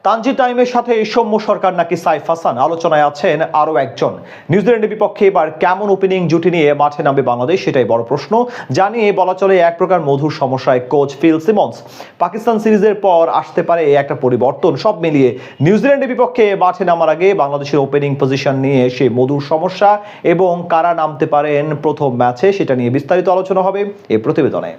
তানজিদ তামিমের সাথে সৌম্য সরকার নাকি সাইফ হাসান, আলোচনায় আছেন আরও একজন। নিউজিল্যান্ডের বিপক্ষে এবার কেমন ওপেনিং জুটি নিয়ে মাঠে নামবে বাংলাদেশ, সেটাই বড় প্রশ্ন। জানিয়ে বলা চলে এক প্রকার মধুর সমস্যায় কোচ ফিল সিমন্স। পাকিস্তান সিরিজের পর আসতে পারে একটা পরিবর্তন। সব মিলিয়ে নিউজিল্যান্ডের বিপক্ষে মাঠে নামার আগে বাংলাদেশের ওপেনিং পজিশন নিয়ে সেই মধুর সমস্যা এবং কারা নামতে পারেন প্রথম ম্যাচে, সেটা নিয়ে বিস্তারিত আলোচনা হবে এই প্রতিবেদনে।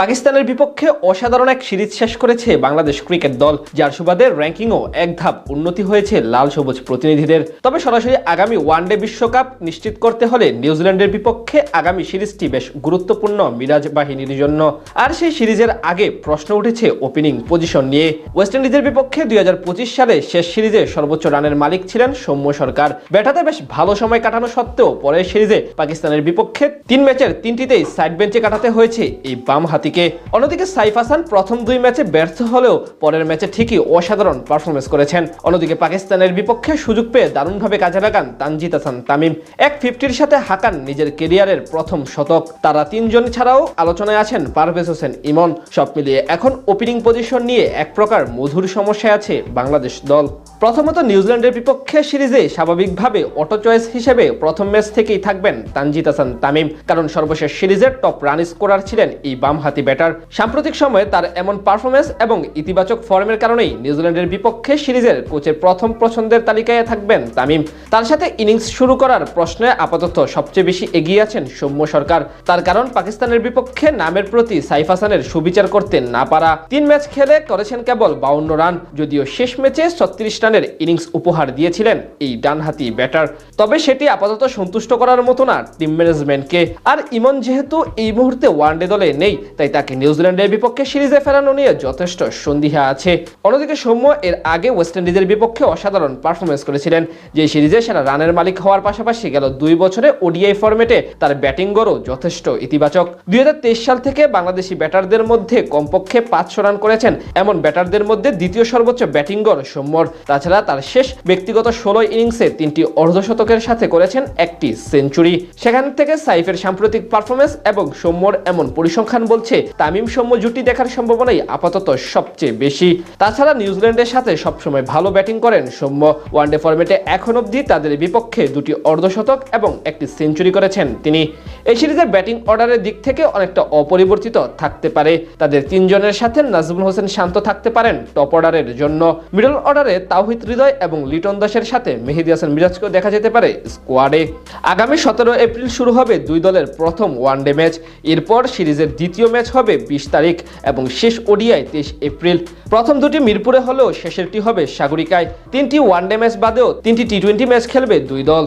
পাকিস্তানের বিপক্ষে অসাধারণ এক সিরিজ শেষ করেছে বাংলাদেশ ক্রিকেট দল, যার সুবাদে র্যাঙ্কিংও এক ধাপ উন্নতি হয়েছে লাল সবুজ প্রতিনিধিদের। তবে সরাসরি আগামী ওয়ানডে বিশ্বকাপ নিশ্চিত করতে হলে নিউজিল্যান্ডের বিপক্ষে আগামী সিরিজটি বেশ গুরুত্বপূর্ণ মিরাজ বাহিনীর জন্য। আর সেই সিরিজের আগে প্রশ্ন উঠেছে ওপেনিং পজিশন নিয়ে। ওয়েস্ট ইন্ডিজের বিপক্ষে 2025 সালে শেষ সিরিজে সর্বোচ্চ রানের মালিক ছিলেন সৌম্য সরকার। ব্যাটাতে বেশ ভালো সময় কাটানো সত্ত্বেও পরের সিরিজে পাকিস্তানের বিপক্ষে 3 ম্যাচের 3টিতেই সাইড বেঞ্চে কাটাতে হয়েছে এই বাম হাতিকে। অন্যদিকে সাইফ হাসান প্রথম 2 ম্যাচে ব্যর্থ হলেও পরের ম্যাচে ঠিকই অসাধারণ পারফরমেন্স করেছেন। অন্যদিকে পাকিস্তানের বিপক্ষে সুযোগ পেয়ে দারুণভাবে কাজে লাগান তানজিদ তামিম। 150-র সাথে হাঁকান নিজের কেরিয়ারের প্রথম শতক। তারা 3 জন ছাড়াও আলোচনায় আছেন পারভেজ হোসেন ইমন। সব মিলিয়ে এখন ওপেনিং পজিশন নিয়ে এক প্রকার মধুর সমস্যায় আছে বাংলাদেশ দল। প্রথমত নিউজিল্যান্ডের বিপক্ষে সিরিজে স্বাভাবিকভাবে অটো চয়েস হিসেবে প্রথম ম্যাচ থেকেই থাকবেন তানজিদ তামিম, কারণ সর্বশেষ সিরিজের টপ রান স্কোরার ছিলেন এই বামহাতি ব্যাটার। সাম্প্রতিক সময়ে তার এমন পারফরমেন্স এবং ইতিবাচক ফর্মের কারণেই নিউজিল্যান্ডের বিপক্ষে সিরিজের কোচের প্রথম পছন্দের তালিকায় থাকবেন তামিম। তার সাথে ইনিংস শুরু করার প্রশ্নে আপাতত সবচেয়ে বেশি এগিয়ে আছেন সৌম্য সরকার। তার কারণ পাকিস্তানের বিপক্ষে নামের প্রতি সাইফ হাসানের সুবিচার করতে না পারা। 3 ম্যাচ খেলে করেছেন কেবল 52 রান, যদিও শেষ ম্যাচে 36 রানের ইনিংস উপহার দিয়েছিলেন এই ডানহাতি ব্যাটার। তবে সেটি আপাতত সন্তুষ্ট করার মতো না টিম ম্যানেজমেন্টকে। আর ইমন যেহেতু এই মুহূর্তে ওয়ানডে দলে নেই, তাই তাকে নিউজিল্যান্ডের বিপক্ষে সিরিজে ফেরানো নিয়ে যথেষ্ট সন্দিহা আছে। অন্যদিকে সৌম্য এর আগে ওয়েস্ট ইন্ডিজের বিপক্ষে অসাধারণ পারফরমেন্স করেছিলেন, যে সিরিজে সেরা রানের মালিক হওয়ার পাশাপাশি গেল 2 বছরে ওডিআই ফরম্যাটে তার ব্যাটিং গড়ও যথেষ্ট ইতিবাচক। 2023 সাল থেকে বাংলাদেশি ব্যাটারদের মধ্যে কমপক্ষে 500 রান করেছেন এমন ব্যাটারদের মধ্যে দ্বিতীয় সর্বোচ্চ ব্যাটিং গড় সৌম্যর। তাছাড়া তার শেষ ব্যক্তিগত 16 ইনিংসে 3টি অর্ধশতকের সাথে করেছেন 1টি সেঞ্চুরি। সেখান থেকে সাইফের সাম্প্রতিক পারফরমেন্স এবং সৌম্যর এমন পরিসংখ্যান বলছে তামিম সৌম্য জুটি দেখার সম্ভাবনাই আপাতত সবচেয়ে বেশি। তাছাড়া নিউজিল্যান্ডের সাথে সবসময় ভালো ব্যাটিং করেন সৌম্য। ওয়ানডে ফরম্যাটে এখন অবধি তাদের বিপক্ষে 2টি অর্ধশতক এবং 1টি সেঞ্চুরি করেছেন তিনি। এই সিরিজের ব্যাটিং অর্ডারের দিক থেকে অনেকটা অপরিবর্তিত থাকতে পারে। তাদের 3 জনের সাথে নাজমুল হোসেন শান্ত থাকতে পারেন টপ অর্ডারের জন্য। মিডল অর্ডারে তাওহিদ হৃদয় এবং লিটন দাসের সাথে মেহেদী হাসান মিরাজকেও দেখা যেতে পারে স্কোয়াডে। আগামী 17 এপ্রিল শুরু হবে 2 দলের প্রথম ওয়ানডে ম্যাচ। এরপর সিরিজের দ্বিতীয় ম্যাচ হবে 20 তারিখ এবং শেষ ওডিআই 23 এপ্রিল। প্রথম 2টি মিরপুরে হলেও শেষেরটি হবে সাগরিকায়। 3টি ওয়ানডে ম্যাচ বাদেও 3টি টি-20 ম্যাচ খেলবে 2 দল।